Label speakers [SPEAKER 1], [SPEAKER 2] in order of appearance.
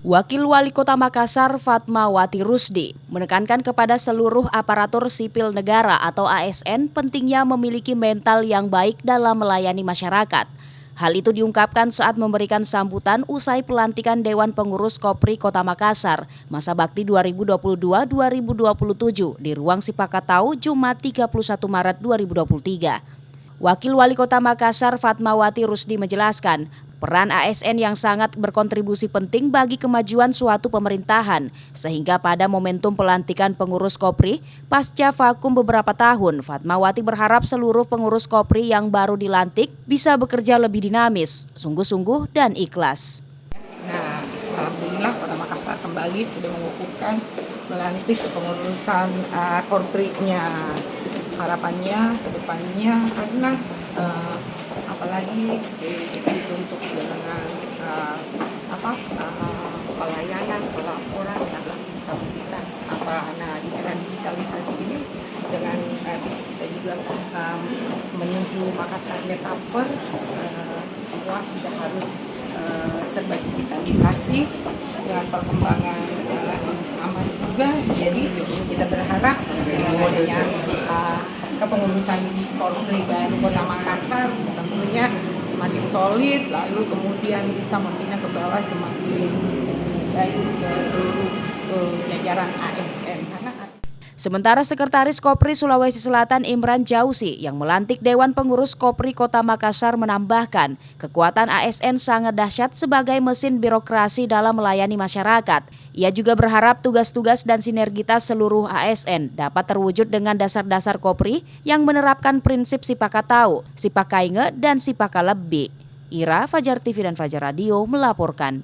[SPEAKER 1] Wakil Wali Kota Makassar Fatmawati Rusdi menekankan kepada seluruh aparatur sipil negara atau ASN pentingnya memiliki mental yang baik dalam melayani masyarakat. Hal itu diungkapkan saat memberikan sambutan usai pelantikan Dewan Pengurus Kopri Kota Makassar masa bakti 2022-2027 di Ruang Sipakatau Jumat 31 Maret 2023. Wakil Wali Kota Makassar Fatmawati Rusdi menjelaskan, peran ASN yang sangat berkontribusi penting bagi kemajuan suatu pemerintahan, sehingga pada momentum pelantikan pengurus Kopri, pasca vakum beberapa tahun, Fatmawati berharap seluruh pengurus Kopri yang baru dilantik bisa bekerja lebih dinamis, sungguh-sungguh dan ikhlas.
[SPEAKER 2] Nah, alhamdulillah Kota Makassar kembali sudah mengukuhkan melantik kepengurusan Kopri-nya. Harapannya ke depannya adalah apalagi kita dituntut dengan pelayanan, pelaporan dan akuntabilitas. Nah, di era digitalisasi ini dengan visi kita juga menuju Makassar Metaverse, semua sudah harus serba digitalisasi dengan perkembangan sama juga. Jadi kita berharap dengan adanya kepengurusan Kopri dan Kota Makassar tentunya semakin solid, lalu kemudian bisa membina ke bawah semakin baik ke seluruh jajaran ASN.
[SPEAKER 1] Sementara Sekretaris Kopri Sulawesi Selatan Imran Jauzi yang melantik Dewan Pengurus Kopri Kota Makassar menambahkan, kekuatan ASN sangat dahsyat sebagai mesin birokrasi dalam melayani masyarakat. Ia juga berharap tugas-tugas dan sinergitas seluruh ASN dapat terwujud dengan dasar-dasar Kopri yang menerapkan prinsip Sipakatau, Sipakainge, dan Sipakalebbi. Ira, Fajar TV dan Fajar Radio melaporkan.